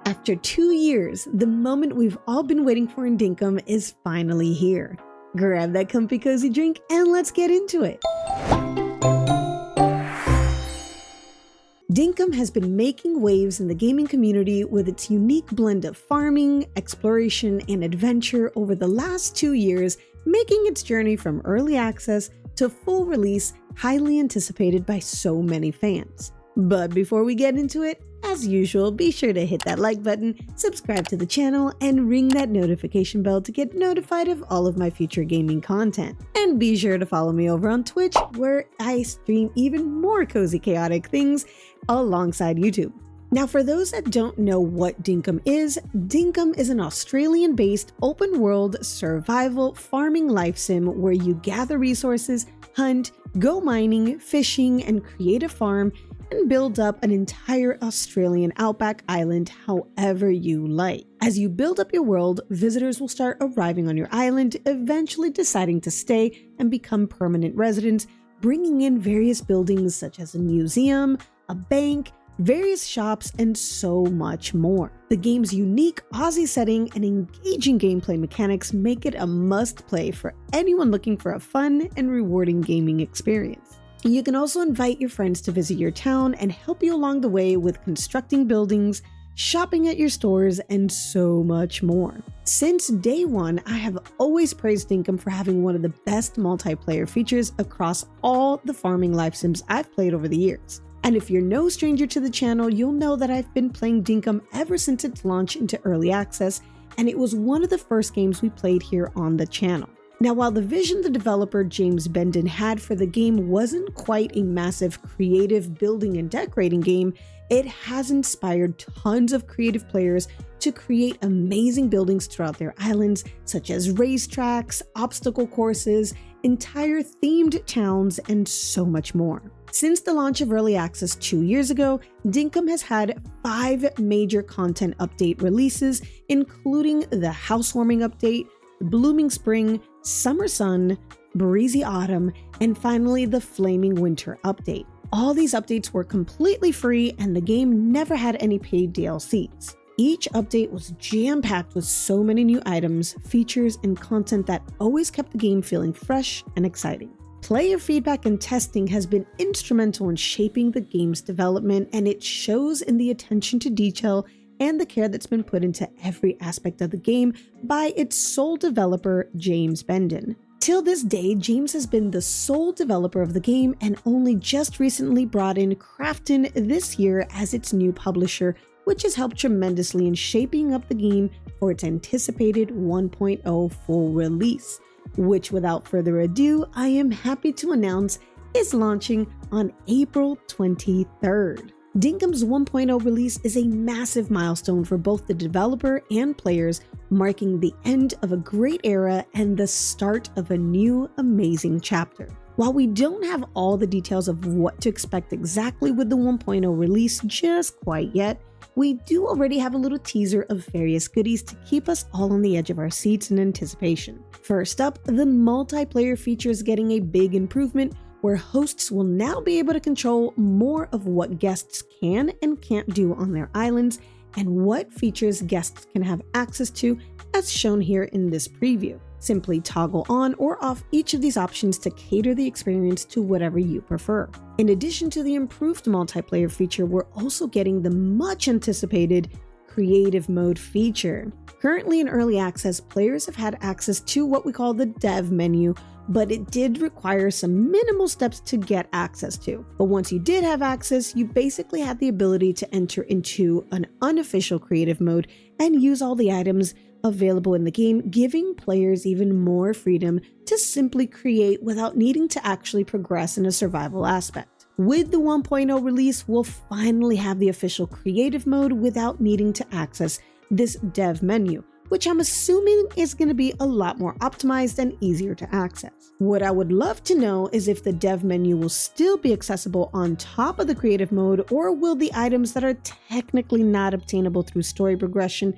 After 2 years, the moment we've all been waiting for in Dinkum is finally here. Grab that comfy cozy drink and let's get into it. Dinkum has been making waves in the gaming community with its unique blend of farming, exploration, and adventure over the last 2 years, making its journey from early access to full release highly anticipated by so many fans. But before we get into it, as usual, be sure to hit that like button, subscribe to the channel, and ring that notification bell to get notified of all of my future gaming content. And be sure to follow me over on Twitch, where I stream even more cozy, chaotic things alongside YouTube. Now, for those that don't know what Dinkum is an Australian-based open-world survival farming life sim where you gather resources, hunt, go mining, fishing, and create a farm and build up an entire Australian outback island however you like. As you build up your world, visitors will start arriving on your island, eventually deciding to stay and become permanent residents, bringing in various buildings such as a museum, a bank, various shops, and so much more. The game's unique Aussie setting and engaging gameplay mechanics make it a must-play for anyone looking for a fun and rewarding gaming experience. You can also invite your friends to visit your town and help you along the way with constructing buildings, shopping at your stores, and so much more. Since day one, I have always praised Dinkum for having one of the best multiplayer features across all the farming life sims I've played over the years. And if you're no stranger to the channel, you'll know that I've been playing Dinkum ever since its launch into early access, and it was one of the first games we played here on the channel. Now, while the vision the developer James Bendon had for the game wasn't quite a massive creative building and decorating game, it has inspired tons of creative players to create amazing buildings throughout their islands, such as racetracks, obstacle courses, entire themed towns, and so much more. Since the launch of early access 2 years ago, Dinkum has had 5 major content update releases, including the housewarming update, blooming spring, summer sun, breezy autumn, and finally the flaming winter update. All these updates were completely free and the game never had any paid DLCs. Each update was jam-packed with so many new items, features, and content that always kept the game feeling fresh and exciting. Player feedback and testing has been instrumental in shaping the game's development, and it shows in the attention to detail and the care that's been put into every aspect of the game by its sole developer, James Bendon. Till this day, James has been the sole developer of the game and only just recently brought in Krafton this year as its new publisher, which has helped tremendously in shaping up the game for its anticipated 1.0 full release, which without further ado, I am happy to announce is launching on April 23rd. Dinkum's 1.0 release is a massive milestone for both the developer and players, marking the end of a great era and the start of a new amazing chapter. While we don't have all the details of what to expect exactly with the 1.0 release just quite yet, we do already have a little teaser of various goodies to keep us all on the edge of our seats in anticipation. First up, the multiplayer feature is getting a big improvement, where hosts will now be able to control more of what guests can and can't do on their islands, and what features guests can have access to, as shown here in this preview. Simply toggle on or off each of these options to cater the experience to whatever you prefer. In addition to the improved multiplayer feature, we're also getting the much anticipated creative mode feature. Currently in early access, players have had access to what we call the dev menu, but it did require some minimal steps to get access to. But once you did have access, you basically had the ability to enter into an unofficial creative mode and use all the items available in the game, giving players even more freedom to simply create without needing to actually progress in a survival aspect. With the 1.0 release, we'll finally have the official creative mode without needing to access this dev menu, which I'm assuming is going to be a lot more optimized and easier to access. What I would love to know is if the dev menu will still be accessible on top of the creative mode, or will the items that are technically not obtainable through story progression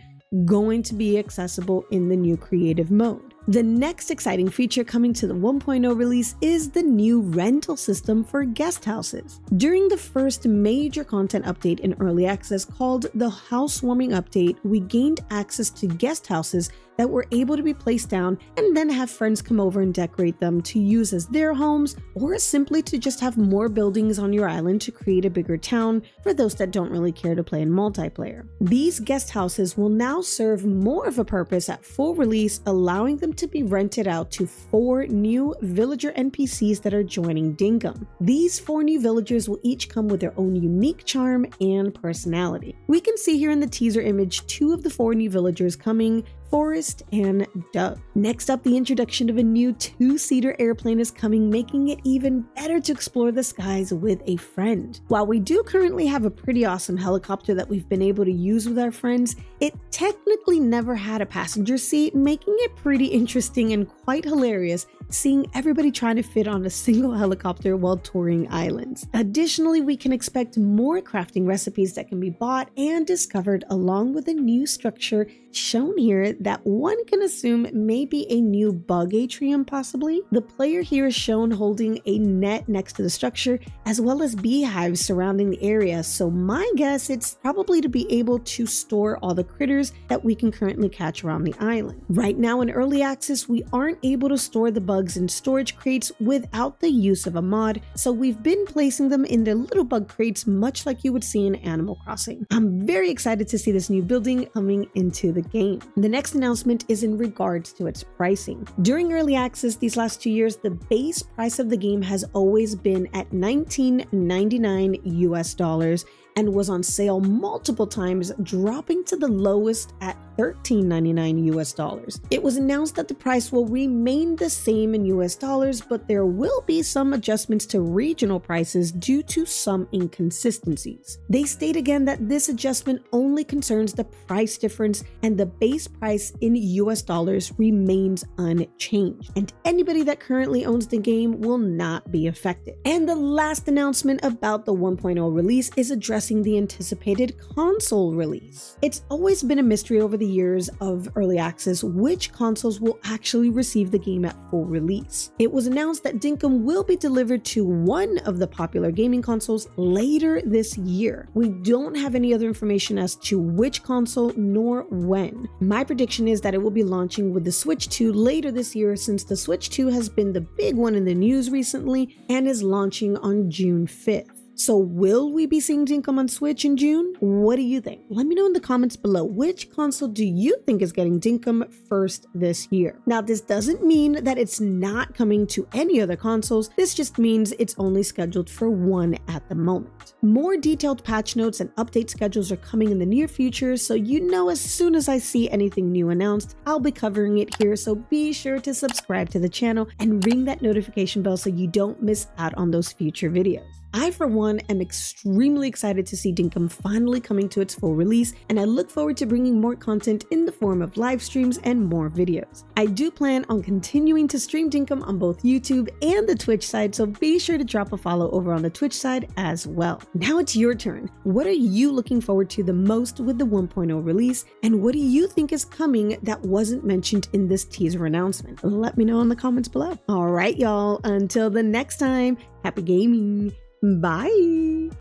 going to be accessible in the new creative mode? The next exciting feature coming to the 1.0 release is the new rental system for guest houses. During the first major content update in early access called the Housewarming Update, we gained access to guest houses that were able to be placed down and then have friends come over and decorate them to use as their homes, or simply to just have more buildings on your island to create a bigger town for those that don't really care to play in multiplayer. These guest houses will now serve more of a purpose at full release, allowing them to be rented out to 4 new villager NPCs that are joining Dinkum. These 4 new villagers will each come with their own unique charm and personality. We can see here in the teaser image 2 of the 4 new villagers coming, Forrest and Doug. Next up, the introduction of a new 2-seater airplane is coming, making it even better to explore the skies with a friend. While we do currently have a pretty awesome helicopter that we've been able to use with our friends, it technically never had a passenger seat, making it pretty interesting and quite hilarious seeing everybody trying to fit on a single helicopter while touring islands. Additionally, we can expect more crafting recipes that can be bought and discovered, along with a new structure shown here that one can assume may be a new bug atrium possibly. The player here is shown holding a net next to the structure, as well as beehives surrounding the area, so my guess it's probably to be able to store all the critters that we can currently catch around the island. Right now in early access, we aren't able to store the bugs in storage crates without the use of a mod, so we've been placing them in their little bug crates, much like you would see in Animal Crossing. I'm very excited to see this new building coming into the game. The next announcement is in regards to its pricing. During early access these last 2 years, the base price of the game has always been at $19.99 US and was on sale multiple times, dropping to the lowest at $13.99 US. It was announced that the price will remain the same in US dollars, but there will be some adjustments to regional prices due to some inconsistencies. They state again that this adjustment only concerns the price difference, and the base price in US dollars remains unchanged, and anybody that currently owns the game will not be affected. And the last announcement about the 1.0 release is addressing the anticipated console release. It's always been a mystery over the years of early access which consoles will actually receive the game at full release. It was announced that Dinkum will be delivered to one of the popular gaming consoles later this year. We don't have any other information as to which console nor when. My prediction is that it will be launching with the Switch 2 later this year, since the Switch 2 has been the big one in the news recently and is launching on June 5th. So will we be seeing Dinkum on Switch in June? What do you think? Let me know in the comments below. Which console do you think is getting Dinkum first this year? Now, this doesn't mean that it's not coming to any other consoles. This just means it's only scheduled for one at the moment. More detailed patch notes and update schedules are coming in the near future, so you know as soon as I see anything new announced, I'll be covering it here, so be sure to subscribe to the channel and ring that notification bell so you don't miss out on those future videos. I, for one, am extremely excited to see Dinkum finally coming to its full release, and I look forward to bringing more content in the form of live streams and more videos. I do plan on continuing to stream Dinkum on both YouTube and the Twitch side, so be sure to drop a follow over on the Twitch side as well. Now it's your turn. What are you looking forward to the most with the 1.0 release, and what do you think is coming that wasn't mentioned in this teaser announcement? Let me know in the comments below. All right, y'all, until the next time, happy gaming. Bye!